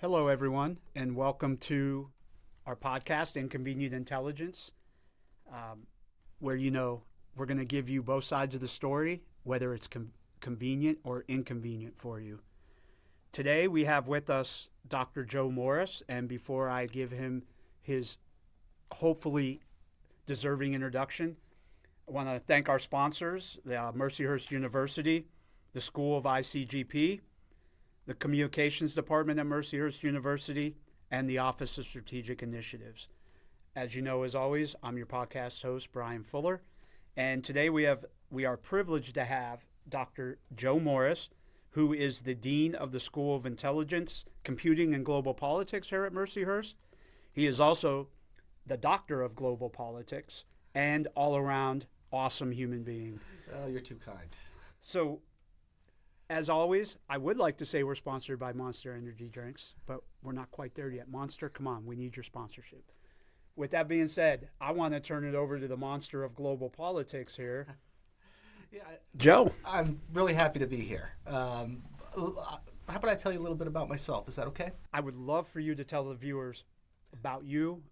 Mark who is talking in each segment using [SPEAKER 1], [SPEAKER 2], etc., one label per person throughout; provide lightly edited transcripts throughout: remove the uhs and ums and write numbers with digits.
[SPEAKER 1] Hello, everyone, and welcome to our podcast, Inconvenient Intelligence, where we're going to give you both sides of the story, whether it's convenient or inconvenient for you. Today, we have with us Dr. Joe Morris, and before I give him his hopefully deserving introduction, I want to thank our sponsors, the Mercyhurst University, the School of ICGP, the Communications Department at Mercyhurst University, and the Office of Strategic Initiatives. As you know, as always, I'm your podcast host, Brian Fuller, and today we are privileged to have Dr. Joe Morris, who is the Dean of the School of Intelligence, Computing, and Global Politics here at Mercyhurst. He is also the Doctor of Global Politics and all-around awesome human being.
[SPEAKER 2] Oh, you're too kind.
[SPEAKER 1] So, as always, I would like to say we're sponsored by Monster Energy Drinks, but we're not quite there yet. Monster, come on, we need your sponsorship. With that being said, I want to turn it over to the monster of global politics here. Joe.
[SPEAKER 2] I'm really happy to be here. How about I tell you a little bit about myself? Is that okay?
[SPEAKER 1] I would love for you to tell the viewers about you,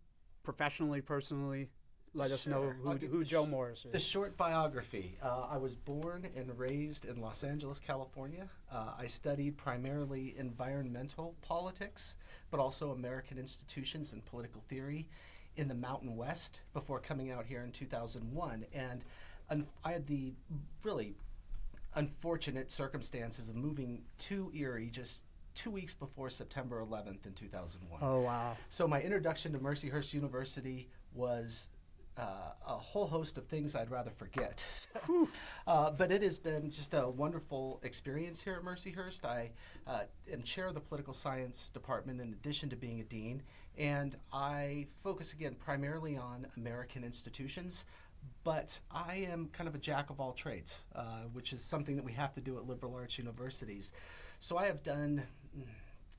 [SPEAKER 1] professionally, personally. Let us know who Joe Morris is.
[SPEAKER 2] The short biography. I was born and raised in Los Angeles, California. I studied primarily environmental politics, but also American institutions and political theory in the Mountain West before coming out here in 2001. And I had the really unfortunate circumstances of moving to Erie just 2 weeks before September 11th in 2001.
[SPEAKER 1] Oh, wow.
[SPEAKER 2] So my introduction to Mercyhurst University was a whole host of things I'd rather forget. But it has been just a wonderful experience here at Mercyhurst. I am chair of the political science department in addition to being a dean, and I focus again primarily on American institutions, but I am kind of a jack of all trades, which is something that we have to do at liberal arts universities. So I have done,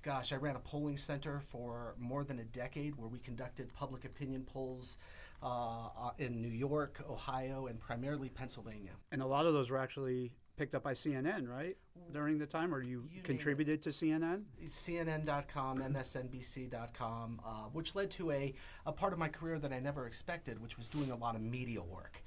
[SPEAKER 2] I ran a polling center for more than a decade where we conducted public opinion polls in New York, Ohio, and primarily Pennsylvania.
[SPEAKER 1] And a lot of those were actually picked up by CNN, right? During the time, or you contributed to CNN?
[SPEAKER 2] CNN.com, MSNBC.com, which led to a part of my career that I never expected, which was doing a lot of media work.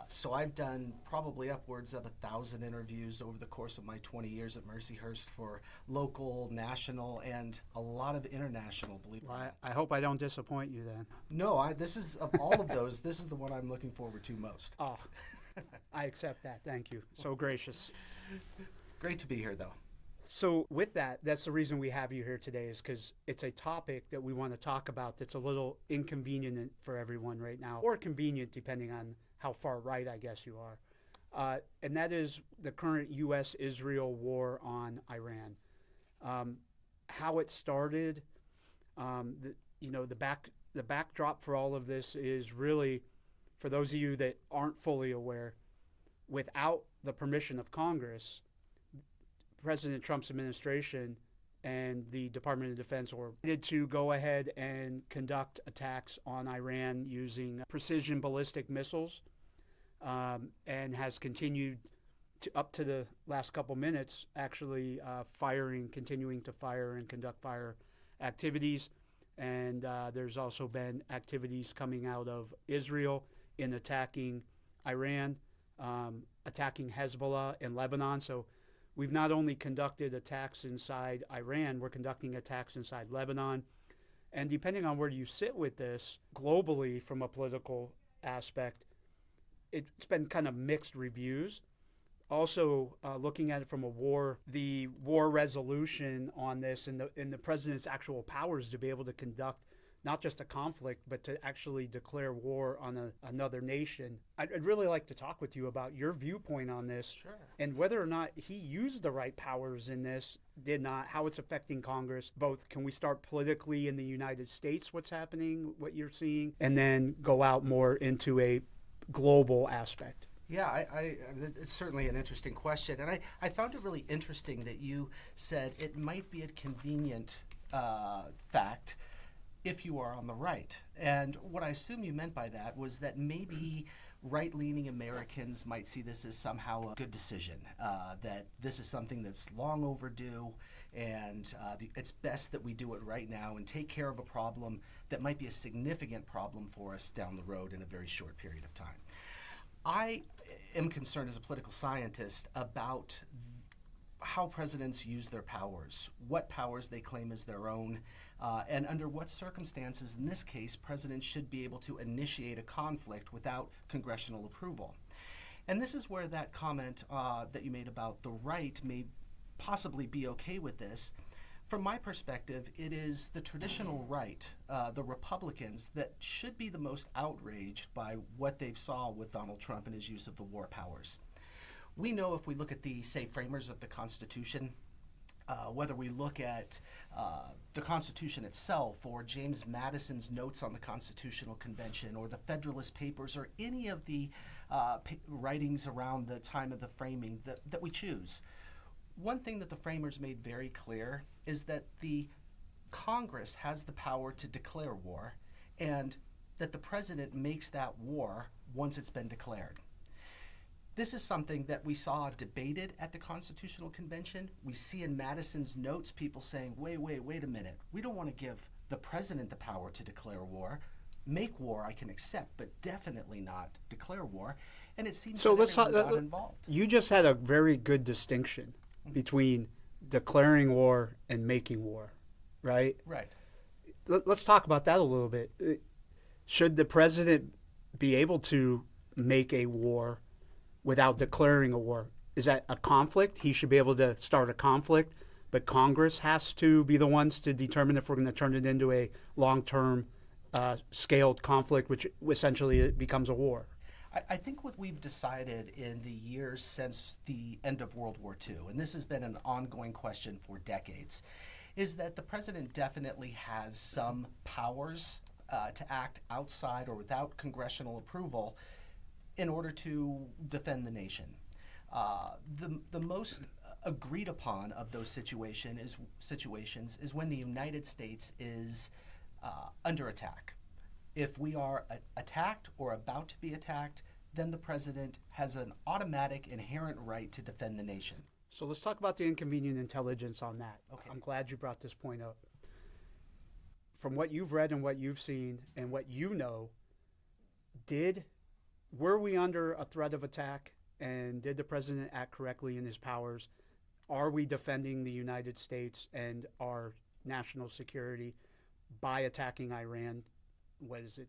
[SPEAKER 2] So I've done probably upwards of 1,000 interviews over the course of my 20 years at Mercyhurst for local, national, and a lot of international, believe it or not.
[SPEAKER 1] I hope I don't disappoint you then.
[SPEAKER 2] No, this is, of all of those, this is the one I'm looking forward to most.
[SPEAKER 1] Oh, I accept that. Thank you. So gracious.
[SPEAKER 2] Great to be here, though.
[SPEAKER 1] So with that's the reason we have you here today, is because it's a topic that we want to talk about that's a little inconvenient for everyone right now, or convenient depending on how far right I guess you are. And that is the current U.S.-Israel war on Iran. How it started, the backdrop for all of this is really, for those of you that aren't fully aware, without the permission of Congress, President Trump's administration and the Department of Defense were ready to go ahead and conduct attacks on Iran using precision ballistic missiles, and has continued up to the last couple minutes, actually continuing to fire and conduct fire activities. And there's also been activities coming out of Israel in attacking Iran, attacking Hezbollah in Lebanon. So we've not only conducted attacks inside Iran, we're conducting attacks inside Lebanon. And depending on where you sit with this globally from a political aspect, it's been kind of mixed reviews. Also, looking at it from the war resolution on this and the president's actual powers to be able to conduct not just a conflict, but to actually declare war on another nation. I'd really like to talk with you about your viewpoint on this.
[SPEAKER 2] Sure.
[SPEAKER 1] And whether or not he used the right powers in this, did not, how it's affecting Congress. Both, can we start politically in the United States, what's happening, what you're seeing, and then go out more into a global aspect?
[SPEAKER 2] Yeah, it's certainly an interesting question. And I found it really interesting that you said it might be a convenient fact if you are on the right. And what I assume you meant by that was that maybe right-leaning Americans might see this as somehow a good decision, that this is something that's long overdue, And it's best that we do it right now and take care of a problem that might be a significant problem for us down the road in a very short period of time. I am concerned as a political scientist about how presidents use their powers, what powers they claim as their own, and under what circumstances, in this case, presidents should be able to initiate a conflict without congressional approval. And this is where that comment that you made about the right may possibly be okay with this. From my perspective, it is the traditional right, the Republicans, that should be the most outraged by what they've saw with Donald Trump and his use of the war powers. We know if we look at the, say, framers of the Constitution, whether we look at the Constitution itself or James Madison's notes on the Constitutional Convention or the Federalist Papers or any of the writings around the time of the framing that we choose, one thing that the framers made very clear is that the Congress has the power to declare war and that the president makes that war once it's been declared. This is something that we saw debated at the Constitutional Convention. We see in Madison's notes people saying, wait a minute. We don't want to give the president the power to declare war. Make war I can accept, but definitely not declare war. And it seems
[SPEAKER 1] So
[SPEAKER 2] that
[SPEAKER 1] let's
[SPEAKER 2] everyone
[SPEAKER 1] talk.
[SPEAKER 2] got involved.
[SPEAKER 1] You just had a very good distinction between declaring war and making war, right?
[SPEAKER 2] Right.
[SPEAKER 1] Let's talk about that a little bit. Should the president be able to make a war without declaring a war? Is that a conflict? He should be able to start a conflict, but Congress has to be the ones to determine if we're going to turn it into a long-term scaled conflict, which essentially it becomes a war.
[SPEAKER 2] I think what we've decided in the years since the end of World War II, and this has been an ongoing question for decades, is that the president definitely has some powers to act outside or without congressional approval in order to defend the nation. The most agreed upon of those situations is when the United States is under attack. If we are attacked or about to be attacked, then the president has an automatic inherent right to defend the nation.
[SPEAKER 1] So let's talk about the inconvenient intelligence on that.
[SPEAKER 2] Okay.
[SPEAKER 1] I'm glad you brought this point up. From what you've read and what you've seen and what you know, were we under a threat of attack, and did the president act correctly in his powers? Are we defending the United States and our national security by attacking Iran? What is it,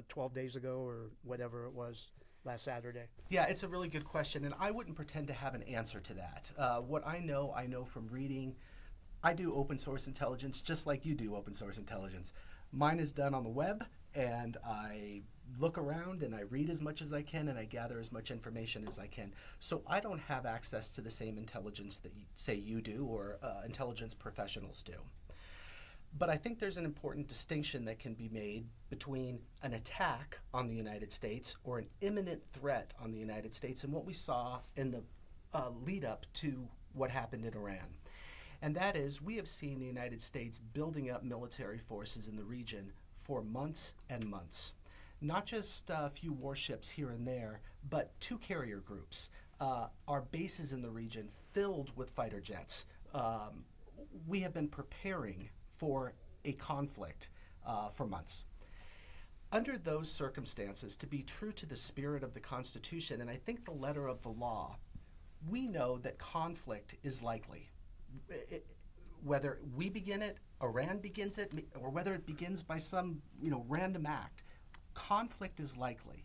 [SPEAKER 1] 12 days ago or whatever it was, last Saturday?
[SPEAKER 2] Yeah, it's a really good question, and I wouldn't pretend to have an answer to that. What I know from reading. I do open source intelligence just like you do open source intelligence. Mine is done on the web, and I look around and I read as much as I can and I gather as much information as I can. So I don't have access to the same intelligence that you do or intelligence professionals do. But I think there's an important distinction that can be made between an attack on the United States or an imminent threat on the United States and what we saw in the lead up to what happened in Iran. And that is, we have seen the United States building up military forces in the region for months and months. Not just a few warships here and there, but 2 carrier groups. Our bases in the region filled with fighter jets. We have been preparing for a conflict for months. Under those circumstances, to be true to the spirit of the Constitution, and I think the letter of the law, we know that conflict is likely. Whether we begin it, Iran begins it, or whether it begins by some random act, conflict is likely.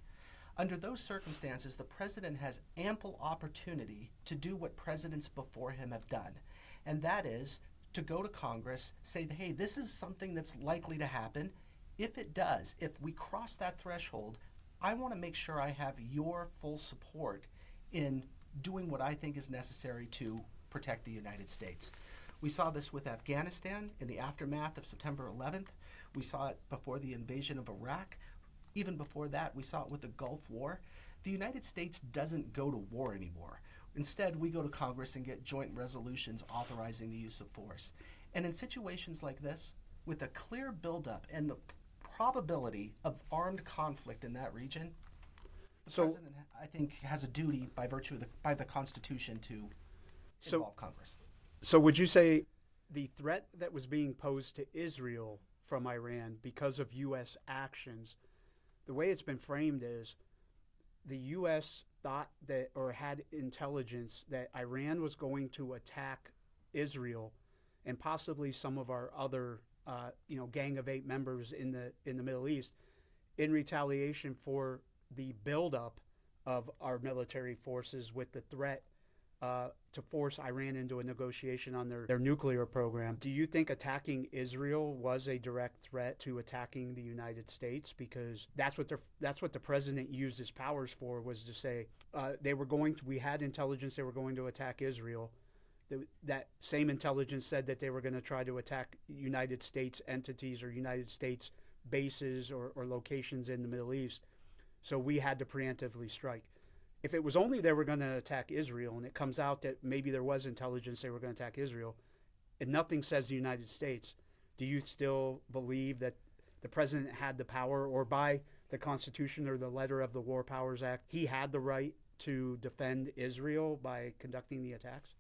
[SPEAKER 2] Under those circumstances, the president has ample opportunity to do what presidents before him have done, and that is to go to Congress, say, hey, this is something that's likely to happen. If it does, if we cross that threshold, I want to make sure I have your full support in doing what I think is necessary to protect the United States. We saw this with Afghanistan in the aftermath of September 11th. We saw it before the invasion of Iraq. Even before that, we saw it with the Gulf War. The United States doesn't go to war anymore. Instead, we go to Congress and get joint resolutions authorizing the use of force. And in situations like this, with a clear buildup and the probability of armed conflict in that region, the president, I think, has a duty by virtue of the Constitution to involve Congress.
[SPEAKER 1] So would you say the threat that was being posed to Israel from Iran because of U.S. actions, the way it's been framed is the U.S. thought that or had intelligence that Iran was going to attack Israel and possibly some of our other, Gang of Eight members in the Middle East in retaliation for the buildup of our military forces with the threat to force Iran into a negotiation on their nuclear program. Do you think attacking Israel was a direct threat to attacking the United States? Because that's what the president used his powers for, was to say we had intelligence they were going to attack Israel. That same intelligence said that they were going to try to attack United States entities or United States bases or locations in the Middle East. So we had to preemptively strike. If it was only they were going to attack Israel, and it comes out that maybe there was intelligence they were going to attack Israel, and nothing says the United States, do you still believe that the president had the power, or by the Constitution or the letter of the War Powers Act, he had the right to defend Israel by conducting the attacks?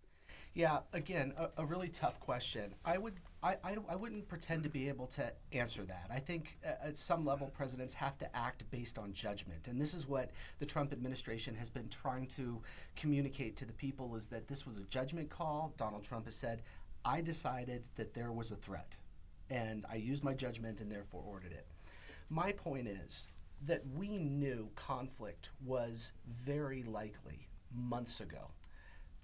[SPEAKER 2] Yeah, again, a really tough question. I wouldn't pretend to be able to answer that. I think at some level presidents have to act based on judgment. And this is what the Trump administration has been trying to communicate to the people, is that this was a judgment call. Donald Trump has said, I decided that there was a threat, and I used my judgment and therefore ordered it. My point is that we knew conflict was very likely months ago.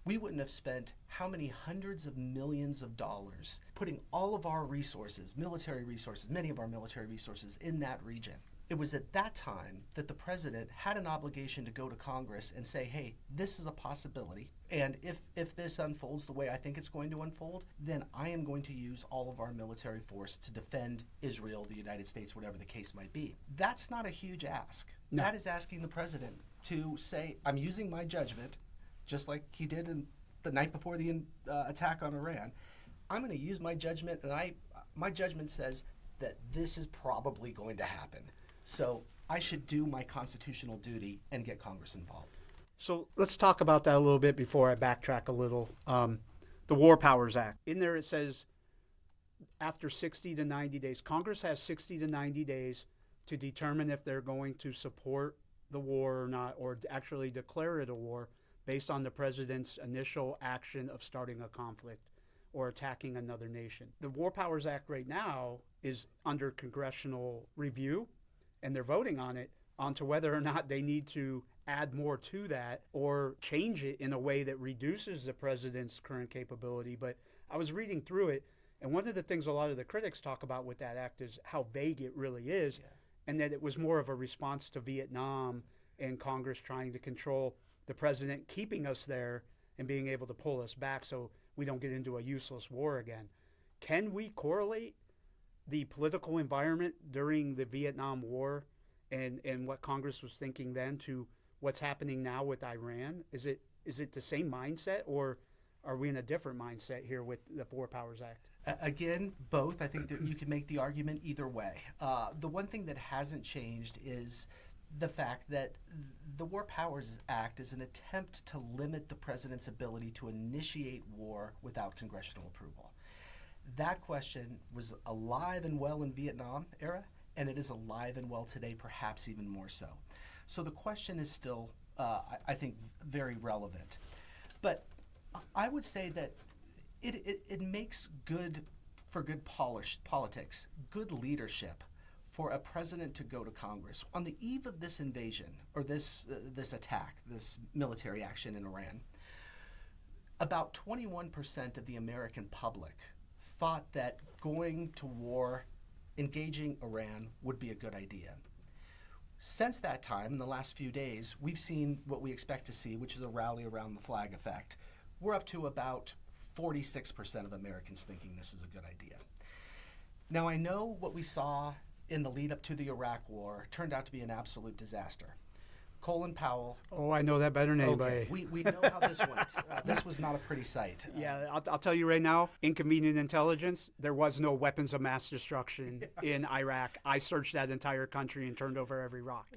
[SPEAKER 2] We wouldn't have spent how many hundreds of millions of dollars putting all of our resources, military resources, many of our military resources in that region. It was at that time that the president had an obligation to go to Congress and say, hey, this is a possibility. And if this unfolds the way I think it's going to unfold, then I am going to use all of our military force to defend Israel, the United States, whatever the case might be. That's not a huge ask. No. That is asking the president to say, I'm using my judgment, just like he did in the night before the attack on Iran. I'm going to use my judgment, and my judgment says that this is probably going to happen. So I should do my constitutional duty and get Congress involved.
[SPEAKER 1] So let's talk about that a little bit before I backtrack a little. The War Powers Act. In there it says after 60 to 90 days, Congress has 60 to 90 days to determine if they're going to support the war or not, or actually declare it a war, based on the president's initial action of starting a conflict or attacking another nation. The War Powers Act right now is under congressional review, and they're voting on it, onto whether or not they need to add more to that or change it in a way that reduces the president's current capability. But I was reading through it, and one of the things a lot of the critics talk about with that act is how vague it really is, and that it was more of a response to Vietnam and Congress trying to control the president keeping us there and being able to pull us back so we don't get into a useless war again. Can we correlate the political environment during the Vietnam War and what Congress was thinking then to what's happening now with Iran? Is it the same mindset, or are we in a different mindset here with the War Powers Act?
[SPEAKER 2] Again, both. I think that you can make the argument either way. The one thing that hasn't changed is the fact that the War Powers Act is an attempt to limit the president's ability to initiate war without congressional approval. That question was alive and well in Vietnam era, and it is alive and well today, perhaps even more so. So the question is still, I think, very relevant. But I would say that it makes good politics, good leadership, for a president to go to Congress on the eve of this invasion or this attack, this military action in Iran. About 21% of the American public thought that going to war, engaging Iran, would be a good idea. Since that time, in the last few days, we've seen what we expect to see, which is a rally around the flag effect. We're up to about 46% of Americans thinking this is a good idea. Now, I know what we saw in the lead up to the Iraq War turned out to be an absolute disaster. Colin Powell.
[SPEAKER 1] Oh, I know that better than anybody.
[SPEAKER 2] Okay, we know how this went. This was not a pretty sight.
[SPEAKER 1] Yeah, I'll tell you right now, Inconvenient Intelligence, there was no weapons of mass destruction in Iraq. I searched that entire country and turned over every rock.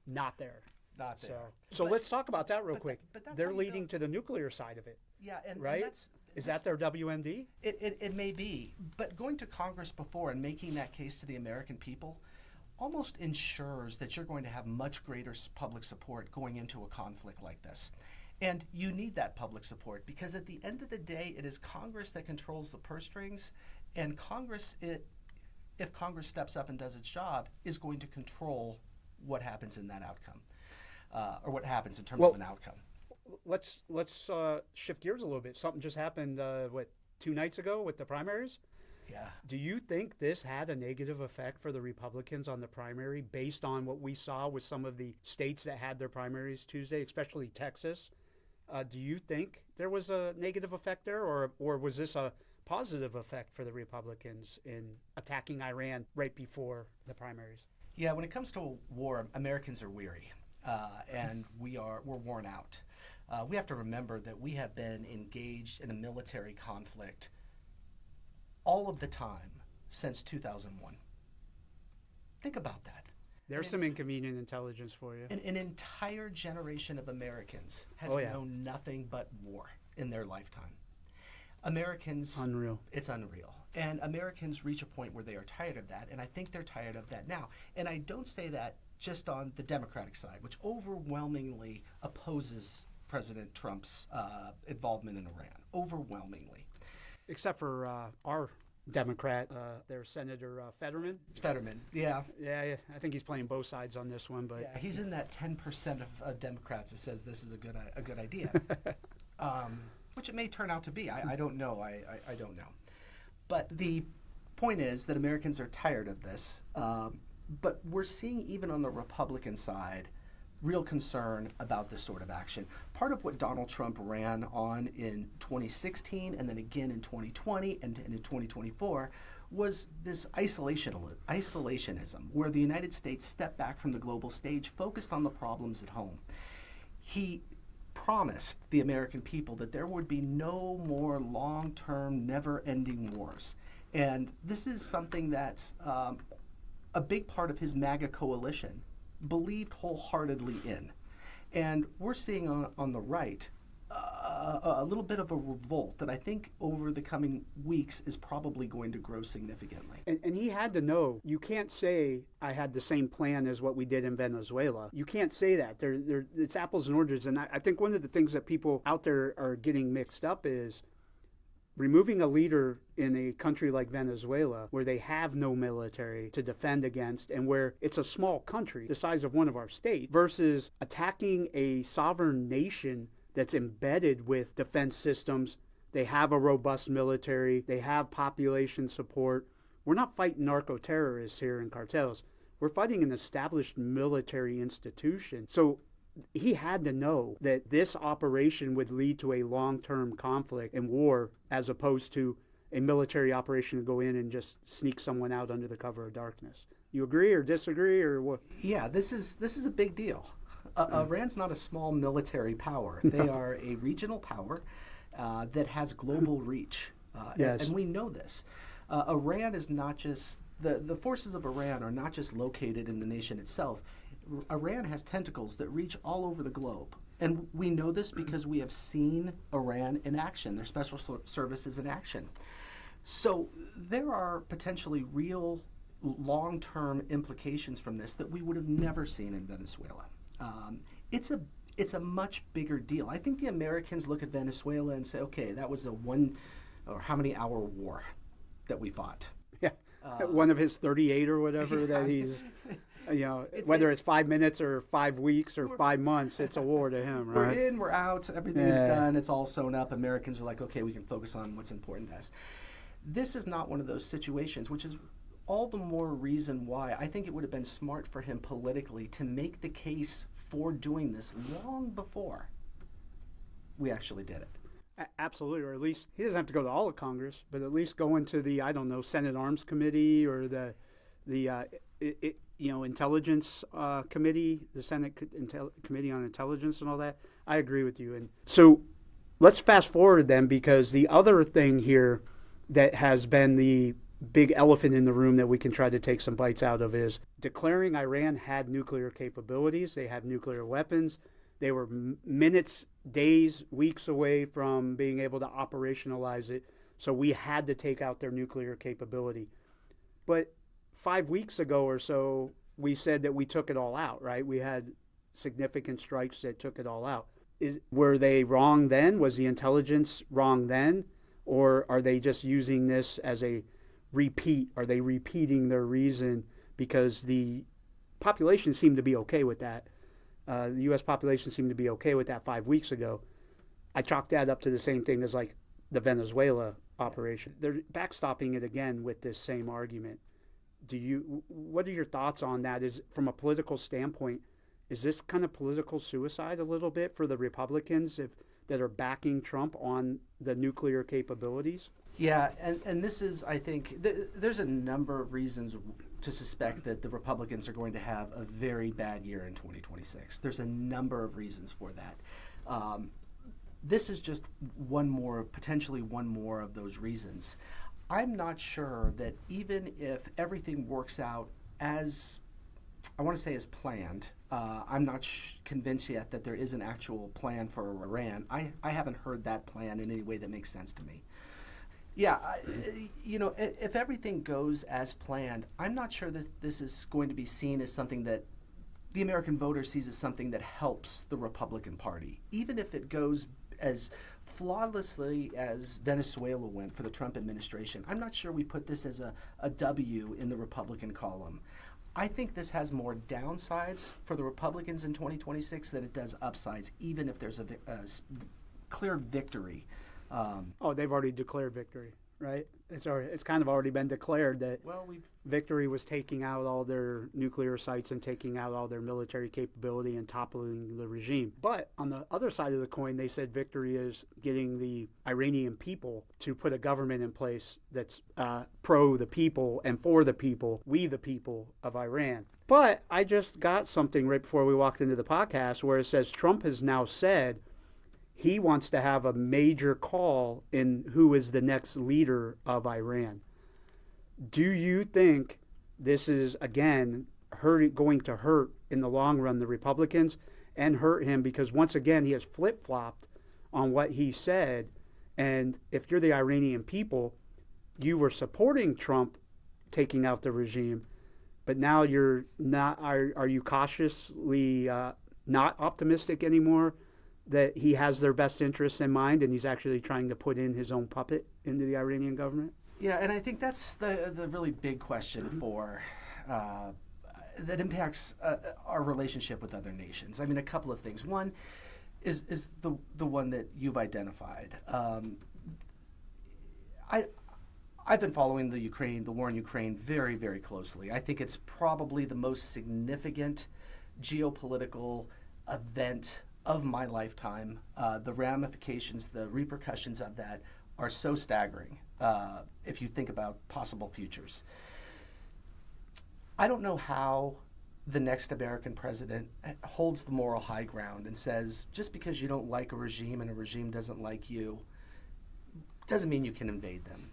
[SPEAKER 1] Not there.
[SPEAKER 2] Not there.
[SPEAKER 1] So let's talk about that real quick.
[SPEAKER 2] But that's
[SPEAKER 1] they're
[SPEAKER 2] how you
[SPEAKER 1] leading
[SPEAKER 2] know.
[SPEAKER 1] to the nuclear side of it.
[SPEAKER 2] Yeah, and
[SPEAKER 1] right? Is that their WMD?
[SPEAKER 2] It may be, but going to Congress before and making that case to the American people almost ensures that you're going to have much greater public support going into a conflict like this. And you need that public support because at the end of the day, it is Congress that controls the purse strings, and Congress, if Congress steps up and does its job, is going to control what happens in that outcome, or what happens in terms of an outcome.
[SPEAKER 1] Let's shift gears a little bit. Something just happened, 2 nights ago with the primaries?
[SPEAKER 2] Yeah.
[SPEAKER 1] Do you think this had a negative effect for the Republicans on the primary based on what we saw with some of the states that had their primaries Tuesday, especially Texas? Do you think there was a negative effect there, or was this a positive effect for the Republicans in attacking Iran right before the primaries?
[SPEAKER 2] Yeah, when it comes to war, Americans are weary, and we're worn out. We have to remember that we have been engaged in a military conflict all of the time since 2001. Think about that.
[SPEAKER 1] There's some inconvenient intelligence for you.
[SPEAKER 2] An entire generation of Americans has known nothing but war in their lifetime. Americans...
[SPEAKER 1] Unreal.
[SPEAKER 2] It's unreal. And Americans reach a point where they are tired of that, and I think they're tired of that now. And I don't say that just on the Democratic side, which overwhelmingly opposes President Trump's involvement in Iran. Overwhelmingly.
[SPEAKER 1] Except for our Democrat, their Senator Fetterman.
[SPEAKER 2] Fetterman, yeah.
[SPEAKER 1] Yeah, I think he's playing both sides on this one. But
[SPEAKER 2] yeah, he's in that 10% of Democrats that says this is a good idea, which it may turn out to be. I don't know. I don't know. But the point is that Americans are tired of this. But we're seeing even on the Republican side real concern about this sort of action. Part of what Donald Trump ran on in 2016 and then again in 2020 and in 2024 was this isolationism, where the United States stepped back from the global stage, focused on the problems at home. He promised the American people that there would be no more long-term, never-ending wars. And this is something that's a big part of his MAGA coalition believed wholeheartedly in. And we're seeing on the right a little bit of a revolt that I think over the coming weeks is probably going to grow significantly.
[SPEAKER 1] And he had to know, you can't say, I had the same plan as what we did in Venezuela. You can't say that. It's apples and oranges. And I think one of the things that people out there are getting mixed up is removing a leader in a country like Venezuela, where they have no military to defend against and where it's a small country the size of one of our states, versus attacking a sovereign nation that's embedded with defense systems. They have a robust military. They have population support. We're not fighting narco-terrorists here in cartels. We're fighting an established military institution. So he had to know that this operation would lead to a long-term conflict and war, as opposed to a military operation to go in and just sneak someone out under the cover of darkness. You agree or disagree or what?
[SPEAKER 2] Yeah, this is a big deal. Iran's not a small military power. They are a regional power that has global reach.
[SPEAKER 1] Yes.
[SPEAKER 2] And we know this. Iran is not just, the forces of Iran are not just located in the nation itself. Iran has tentacles that reach all over the globe. And we know this because we have seen Iran in action, their special services in action. So there are potentially real long-term implications from this that we would have never seen in Venezuela. It's a much bigger deal. I think the Americans look at Venezuela and say, okay, that was a how many hour war that we fought.
[SPEAKER 1] Yeah, one of his 38 or whatever that he's... whether it's 5 minutes or 5 weeks or 5 months, it's a war to him, right?
[SPEAKER 2] We're in, we're out, everything is done, it's all sewn up. Americans are like, okay, we can focus on what's important to us. This is not one of those situations, which is all the more reason why I think it would have been smart for him politically to make the case for doing this long before we actually did it.
[SPEAKER 1] Absolutely, or at least he doesn't have to go to all of Congress, but at least go into the, Senate Arms Committee or the Intelligence Committee, the Senate Committee on Intelligence and all that. I agree with you. And so let's fast forward then, because the other thing here that has been the big elephant in the room that we can try to take some bites out of is declaring Iran had nuclear capabilities. They had nuclear weapons. They were minutes days, weeks away from being able to operationalize it. So we had to take out their nuclear capability. But 5 weeks ago or so, we said that we took it all out, right? We had significant strikes that took it all out. Were they wrong then? Was the intelligence wrong then? Or are they just using this as a repeat? Are they repeating their reason because the population seemed to be okay with that? The U.S. population seemed to be okay with that 5 weeks ago. I chalk that up to the same thing as like the Venezuela operation. They're backstopping it again with this same argument. What are your thoughts on that? Is from a political standpoint, is this kind of political suicide a little bit for the Republicans that are backing Trump on the nuclear capabilities?
[SPEAKER 2] Yeah, and this is, I think, there's a number of reasons to suspect that the Republicans are going to have a very bad year in 2026. There's a number of reasons for that. This is just potentially one more of those reasons. I'm not sure that even if everything works out as, I want to say as planned, I'm not convinced yet that there is an actual plan for Iran. I haven't heard that plan in any way that makes sense to me. Yeah, if everything goes as planned, I'm not sure that this is going to be seen as something that the American voter sees as something that helps the Republican Party. Even if it goes as flawlessly as Venezuela went for the Trump administration, I'm not sure we put this as a W in the Republican column. I think this has more downsides for the Republicans in 2026 than it does upsides, even if there's a clear victory.
[SPEAKER 1] They've already declared victory, right? It's kind of already been declared that victory was taking out all their nuclear sites and taking out all their military capability and toppling the regime. But on the other side of the coin, they said victory is getting the Iranian people to put a government in place that's pro the people and for the people, we the people of Iran. But I just got something right before we walked into the podcast where it says Trump has now said he wants to have a major call in who is the next leader of Iran. Do you think this is, again, going to hurt in the long run the Republicans and hurt him because, once again, he has flip-flopped on what he said? And if you're the Iranian people, you were supporting Trump taking out the regime, but now you're not. Are you cautiously not optimistic anymore that he has their best interests in mind and he's actually trying to put in his own puppet into the Iranian government?
[SPEAKER 2] Yeah, and I think that's the really big question for that impacts our relationship with other nations. I mean, a couple of things. One is the one that you've identified. I've been following the war in Ukraine very, very closely. I think it's probably the most significant geopolitical event of my lifetime. The ramifications, the repercussions of that are so staggering if you think about possible futures. I don't know how the next American president holds the moral high ground and says, just because you don't like a regime and a regime doesn't like you, doesn't mean you can invade them.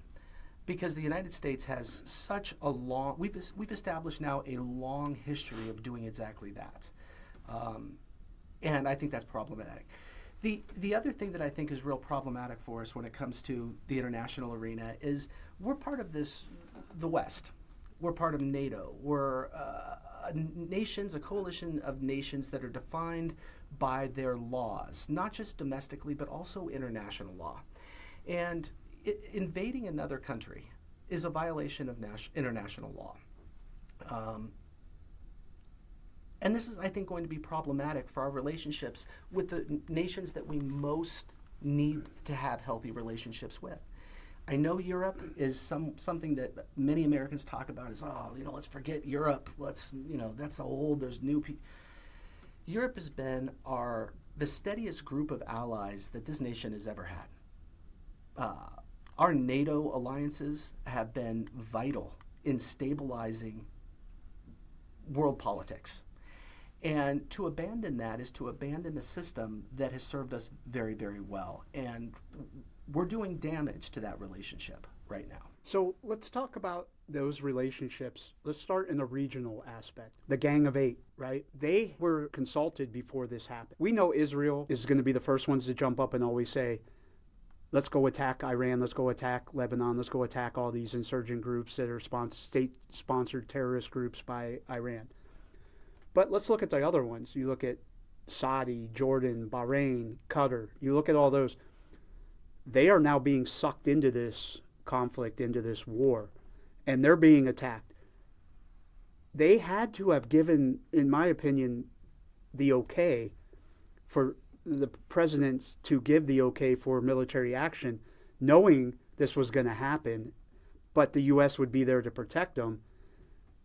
[SPEAKER 2] Because the United States has such a we've established now a long history of doing exactly that. And I think that's problematic. The other thing that I think is real problematic for us when it comes to the international arena is we're part of the West. We're part of NATO. We're a coalition of nations that are defined by their laws, not just domestically, but also international law. And invading another country is a violation of international law. And this is, I think, going to be problematic for our relationships with the nations that we most need to have healthy relationships with. I know Europe is something that many Americans talk about as, let's forget Europe. That's old, there's new people. Europe has been the steadiest group of allies that this nation has ever had. Our NATO alliances have been vital in stabilizing world politics. And to abandon that is to abandon a system that has served us very, very well. And we're doing damage to that relationship right now.
[SPEAKER 1] So let's talk about those relationships, let's start in the regional aspect. The Gang of Eight, right? They were consulted before this happened. We know Israel is going to be the first ones to jump up and always say, let's go attack Iran, let's go attack Lebanon, let's go attack all these insurgent groups that are state-sponsored terrorist groups by Iran. But let's look at the other ones. You look at Saudi, Jordan, Bahrain, Qatar. You look at all those. They are now being sucked into this conflict, into this war, and they're being attacked. They had to have given, in my opinion, the okay for the president to give the okay for military action, knowing this was going to happen, but the U.S. would be there to protect them.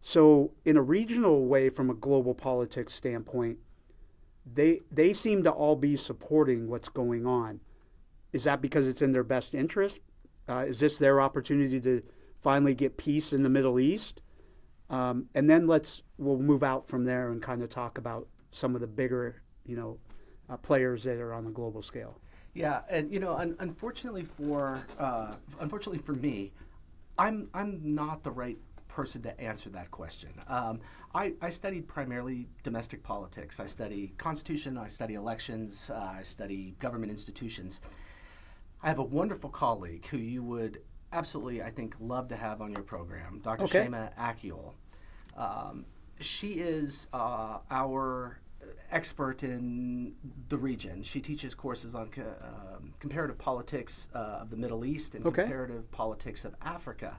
[SPEAKER 1] So in a regional way, from a global politics standpoint, they seem to all be supporting what's going on. Is that because it's in their best interest? Is this their opportunity to finally get peace in the Middle East? And then we'll move out from there and kind of talk about some of the bigger, players that are on the global scale.
[SPEAKER 2] Yeah, and unfortunately for me, I'm not the right person to answer that question. I studied primarily domestic politics. I study constitution, I study elections, I study government institutions. I have a wonderful colleague who you would absolutely, I think, love to have on your program, Dr.
[SPEAKER 1] Okay.
[SPEAKER 2] Shema Akiol. She is our expert in the region. She teaches courses on comparative politics of the Middle East and comparative politics of Africa,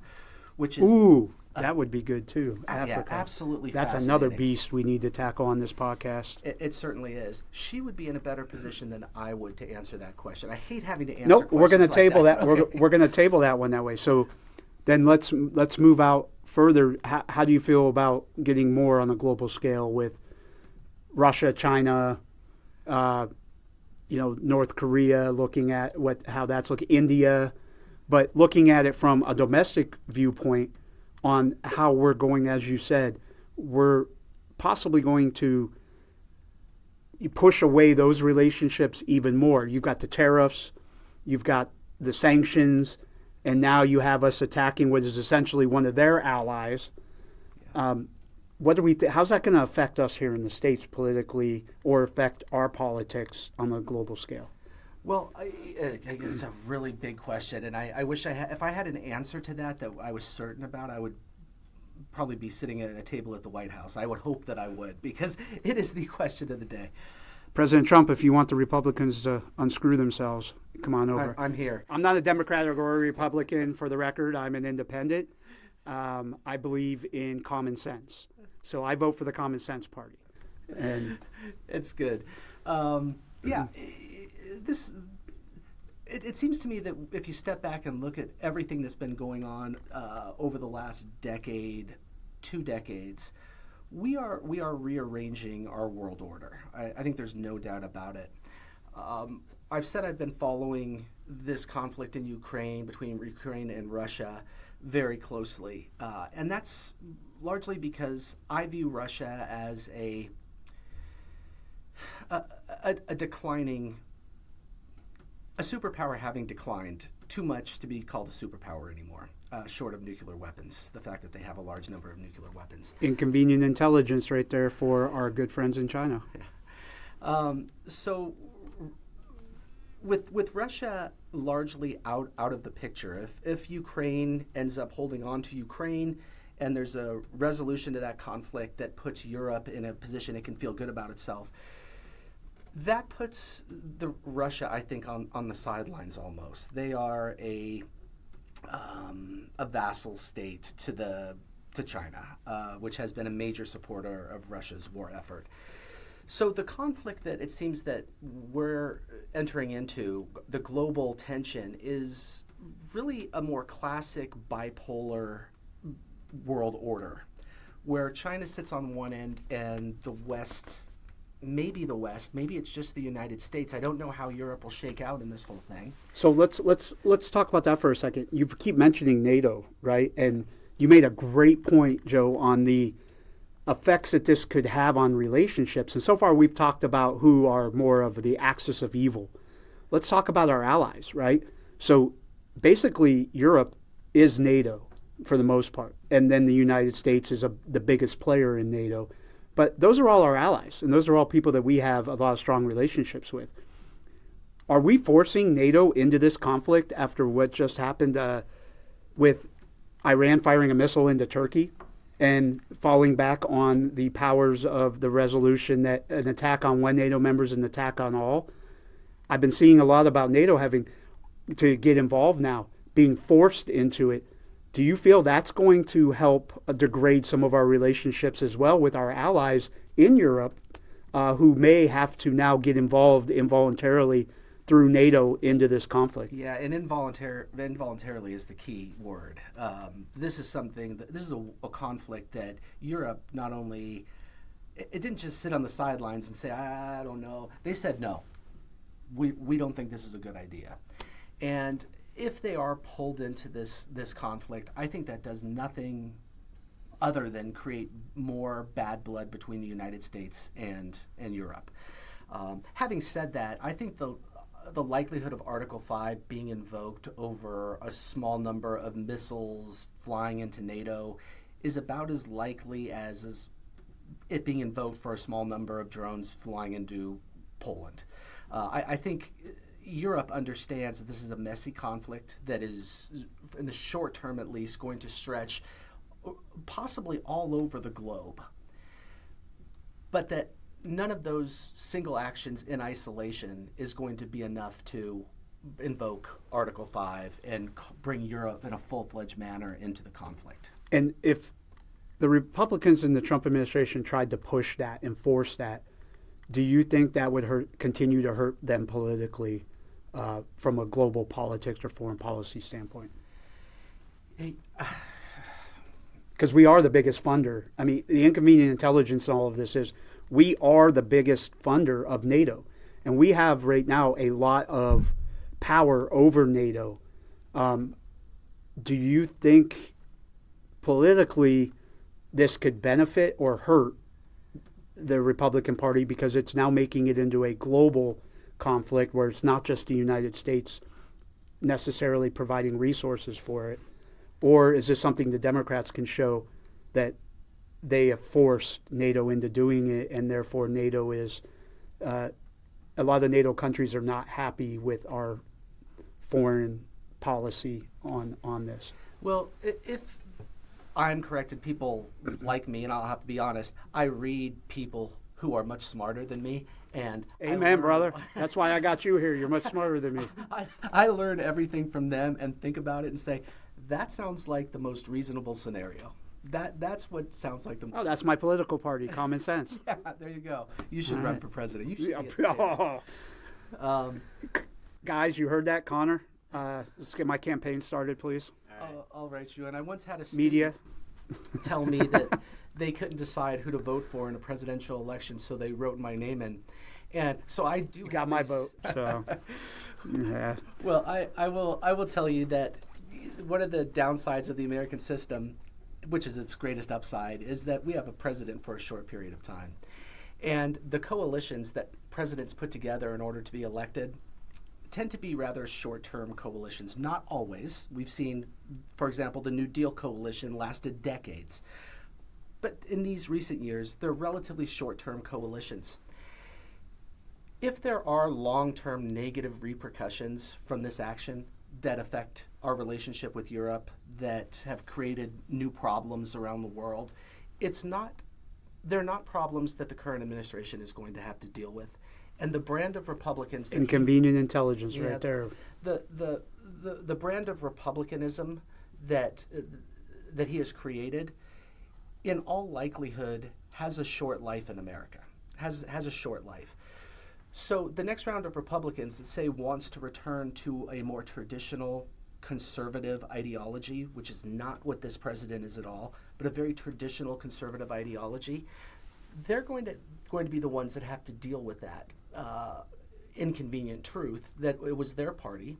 [SPEAKER 2] which is...
[SPEAKER 1] Ooh, that would be good too.
[SPEAKER 2] Yeah, absolutely.
[SPEAKER 1] That's another beast we need to tackle on this podcast.
[SPEAKER 2] It certainly is. She would be in a better position than I would to answer that question. I hate having to answer
[SPEAKER 1] Nope,
[SPEAKER 2] questions
[SPEAKER 1] we're going to
[SPEAKER 2] like
[SPEAKER 1] table that.
[SPEAKER 2] Okay.
[SPEAKER 1] We're going to table that one that way. So then let's move out further. How do you feel about getting more on a global scale with Russia, China, North Korea, looking at how that's looking, India, but looking at it from a domestic viewpoint on how we're going, as you said, we're possibly going to push away those relationships even more. You've got the tariffs, you've got the sanctions, and now you have us attacking what is essentially one of their allies.
[SPEAKER 2] Yeah.
[SPEAKER 1] What do we? How's that going to affect us here in the States politically, or affect our politics on a global scale?
[SPEAKER 2] Well, it's a really big question, and I wish if I had an answer to that I was certain about, I would probably be sitting at a table at the White House. I would hope that I would, because it is the question of the day.
[SPEAKER 1] President Trump, if you want the Republicans to unscrew themselves, come on over.
[SPEAKER 2] I'm here.
[SPEAKER 1] I'm not a Democrat or a Republican, for the record. I'm an independent. I believe in common sense. So I vote for the Common Sense Party. And
[SPEAKER 2] it's good. It seems to me that if you step back and look at everything that's been going on over the last decade, 2 decades, we are rearranging our world order. I think there's no doubt about it. I've said I've been following this conflict in Ukraine, between Ukraine and Russia, very closely. And that's largely because I view Russia as a declining, a superpower having declined too much to be called a superpower anymore, short of nuclear weapons, the fact that they have a large number of nuclear weapons.
[SPEAKER 1] Inconvenient intelligence right there for our good friends in China.
[SPEAKER 2] Yeah. So with Russia largely out of the picture, if Ukraine ends up holding on to Ukraine and there's a resolution to that conflict that puts Europe in a position it can feel good about itself, that puts Russia, I think, on the sidelines almost. They are a vassal state to China, which has been a major supporter of Russia's war effort. So the conflict that it seems that we're entering into, the global tension, is really a more classic bipolar world order, where China sits on one end and the West, maybe it's just the United States. I don't know how Europe will shake out in this whole thing.
[SPEAKER 1] So let's talk about that for a second. You keep mentioning NATO, right? And you made a great point, Joe, on the effects that this could have on relationships. And so far we've talked about who are more of the axis of evil. Let's talk about our allies, right? So basically Europe is NATO. for the most part. And then the United States is the biggest player in NATO. But those are all our allies, and those are all people that we have a lot of strong relationships with. Are we forcing NATO into this conflict after what just happened with Iran firing a missile into Turkey and falling back on the powers of the resolution that an attack on one NATO member is an attack on all? I've been seeing a lot about NATO having to get involved now, being forced into it. Do you feel that's going to help degrade some of our relationships as well with our allies in Europe who may have to now get involved involuntarily through NATO into this conflict?
[SPEAKER 2] Yeah, and involuntarily is the key word. This is a conflict that Europe not only, it didn't just sit on the sidelines and say, I don't know. They said, no, we don't think this is a good idea. And if they are pulled into this conflict, I think that does nothing other than create more bad blood between the United States and Europe. Having said that, I think the likelihood of Article 5 being invoked over a small number of missiles flying into NATO is about as likely as it being invoked for a small number of drones flying into Poland. I think Europe understands that this is a messy conflict that is, in the short term at least, going to stretch possibly all over the globe. But that none of those single actions in isolation is going to be enough to invoke Article 5 and bring Europe in a full-fledged manner into the conflict.
[SPEAKER 1] And if the Republicans in the Trump administration tried to push that and force that, do you think that would continue to hurt them politically from a global politics or foreign policy standpoint? Because we are the biggest funder. I mean, the inconvenient intelligence in all of this is we are the biggest funder of NATO. And we have right now a lot of power over NATO. Do you think politically this could benefit or hurt the Republican Party because it's now making it into a global conflict where it's not just the United States necessarily providing resources for it? Or is this something the Democrats can show that they have forced NATO into doing it, and therefore NATO is a lot of NATO countries are not happy with our foreign policy on this?
[SPEAKER 2] Well, if I'm corrected, people like me, and I'll have to be honest, I read people who are much smarter than me. And
[SPEAKER 1] amen, brother. That's why I got you here. You're much smarter than me.
[SPEAKER 2] I learn everything from them and think about it and say, that sounds like the most reasonable scenario. That's what sounds like the most.
[SPEAKER 1] Oh, that's my political party, common sense.
[SPEAKER 2] Yeah, there you go. You should run for president. You should
[SPEAKER 1] Guys, you heard that, Connor? Let's get my campaign started, please.
[SPEAKER 2] I'll write you. And I once had a
[SPEAKER 1] media
[SPEAKER 2] tell me that they couldn't decide who to vote for in a presidential election, so they wrote my name in. And so I do.
[SPEAKER 1] You got my vote. So, yeah.
[SPEAKER 2] Well, I will tell you that one of the downsides of the American system, which is its greatest upside, is that we have a president for a short period of time. And the coalitions that presidents put together in order to be elected tend to be rather short-term coalitions. Not always. We've seen, for example, the New Deal coalition lasted decades. But in these recent years, they're relatively short-term coalitions. If there are long-term negative repercussions from this action that affect our relationship with Europe, that have created new problems around the world, they're not problems that the current administration is going to have to deal with. And the brand of Republicans...
[SPEAKER 1] Inconvenient intelligence, right there.
[SPEAKER 2] The brand of republicanism that he has created, in all likelihood, has a short life in America, has a short life. So the next round of Republicans that say wants to return to a more traditional conservative ideology, which is not what this president is at all, but a very traditional conservative ideology, they're going to be the ones that have to deal with that inconvenient truth that it was their party,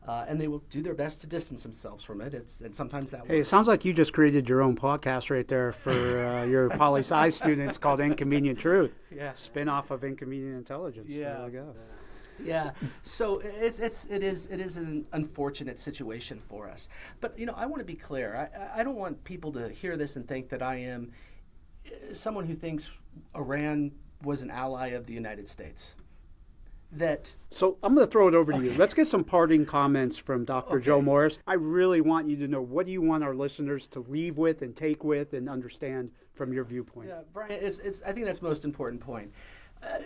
[SPEAKER 2] and they will do their best to distance themselves from it. And sometimes that works.
[SPEAKER 1] Hey, it sounds like you just created your own podcast right there for your poli-sci students called Inconvenient Truth.
[SPEAKER 2] Yeah.
[SPEAKER 1] Spin-off of Inconvenient Intelligence.
[SPEAKER 2] Yeah.
[SPEAKER 1] There we go.
[SPEAKER 2] Yeah. So it is an unfortunate situation for us. But I want to be clear. I don't want people to hear this and think that I am someone who thinks Iran was an ally of the United States.
[SPEAKER 1] So I'm going to throw it over to you. Let's get some parting comments from Dr. Joe Morris. I really want you to know, what do you want our listeners to leave with and take with and understand from your viewpoint?
[SPEAKER 2] Yeah, Brian, I think that's the most important point.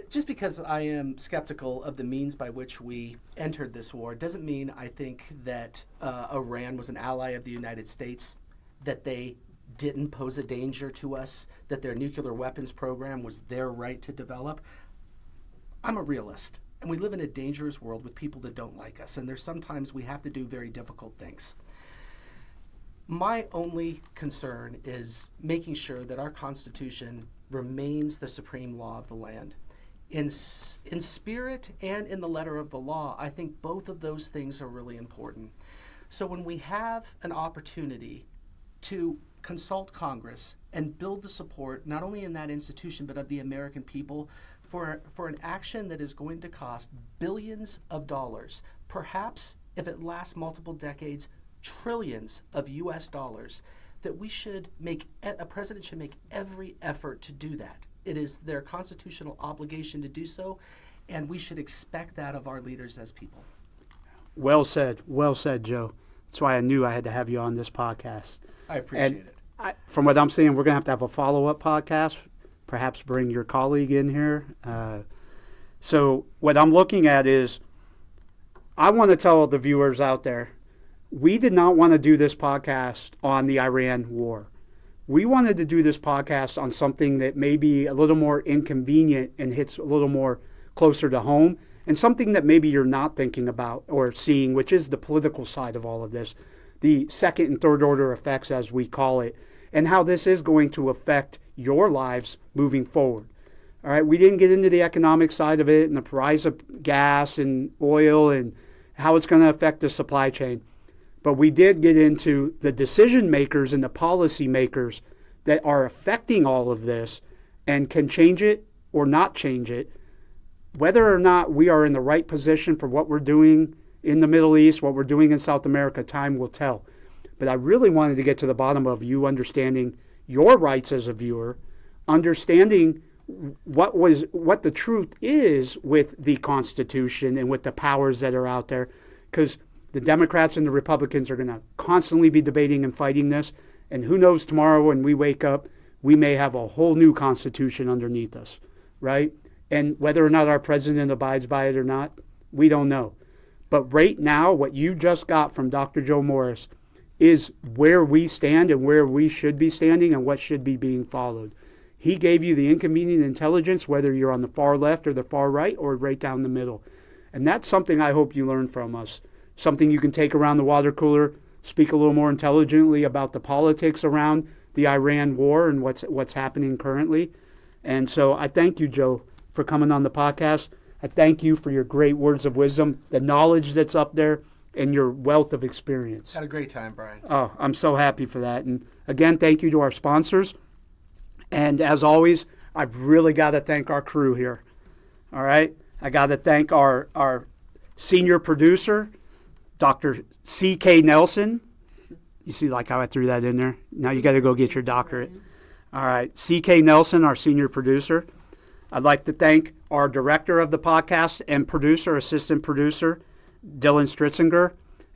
[SPEAKER 2] Just because I am skeptical of the means by which we entered this war doesn't mean I think that Iran was an ally of the United States, that they didn't pose a danger to us, that their nuclear weapons program was their right to develop. I'm a realist. And we live in a dangerous world with people that don't like us. And there's sometimes we have to do very difficult things. My only concern is making sure that our Constitution remains the supreme law of the land. In spirit and in the letter of the law, I think both of those things are really important. So when we have an opportunity to consult Congress and build the support, not only in that institution, but of the American people, for an action that is going to cost billions of dollars, perhaps if it lasts multiple decades, trillions of US dollars, that a president should make every effort to do that. It is their constitutional obligation to do so, and we should expect that of our leaders as people. Well said,
[SPEAKER 1] Joe. That's why I knew I had to have you on this podcast.
[SPEAKER 2] I appreciate it.
[SPEAKER 1] From what I'm seeing, we're going to have a follow-up podcast. Perhaps bring your colleague in here. So what I'm looking at is, I want to tell the viewers out there, we did not want to do this podcast on the Iran war. We wanted to do this podcast on something that may be a little more inconvenient and hits a little more closer to home, and something that maybe you're not thinking about or seeing, which is the political side of all of this, the second and third order effects, as we call it, and how this is going to affect your lives moving forward. All right, we didn't get into the economic side of it and the price of gas and oil and how it's going to affect the supply chain. But we did get into the decision makers and the policy makers that are affecting all of this and can change it or not change it. Whether or not we are in the right position for what we're doing in the Middle East, what we're doing in South America, time will tell. But I really wanted to get to the bottom of you understanding your rights as a viewer, understanding what the truth is with the Constitution and with the powers that are out there, because the Democrats and the Republicans are going to constantly be debating and fighting this, and who knows, tomorrow when we wake up, we may have a whole new Constitution underneath us, right? And whether or not our president abides by it or not, we don't know. But right now, what you just got from Dr. Joe Morris is where we stand and where we should be standing and what should be being followed. He gave you the inconvenient intelligence, whether you're on the far left or the far right or right down the middle. And that's something I hope you learn from us. Something you can take around the water cooler, speak a little more intelligently about the politics around the Iran war and what's happening currently. And so I thank you, Joe, for coming on the podcast. I thank you for your great words of wisdom, the knowledge that's up there, and your wealth of experience.
[SPEAKER 2] Had a great time, Brian.
[SPEAKER 1] Oh, I'm so happy for that. And again, thank you to our sponsors. And as always, I've really got to thank our crew here. All right? I got to thank our senior producer, Dr. C.K. Nelson. You see like how I threw that in there? Now you got to go get your doctorate. All right. C.K. Nelson, our senior producer. I'd like to thank our director of the podcast and producer, assistant producer, Dylan Stritzinger.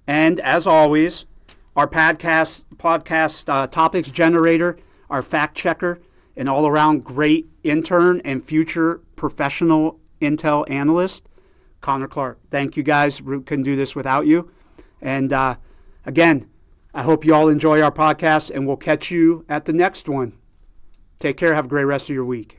[SPEAKER 1] And as always, our podcast topics generator, our fact checker, and all-around great intern and future professional intel analyst, Connor Clark. Thank you, guys. We couldn't do this without you. And again, I hope you all enjoy our podcast, and we'll catch you at the next one. Take care. Have a great rest of your week.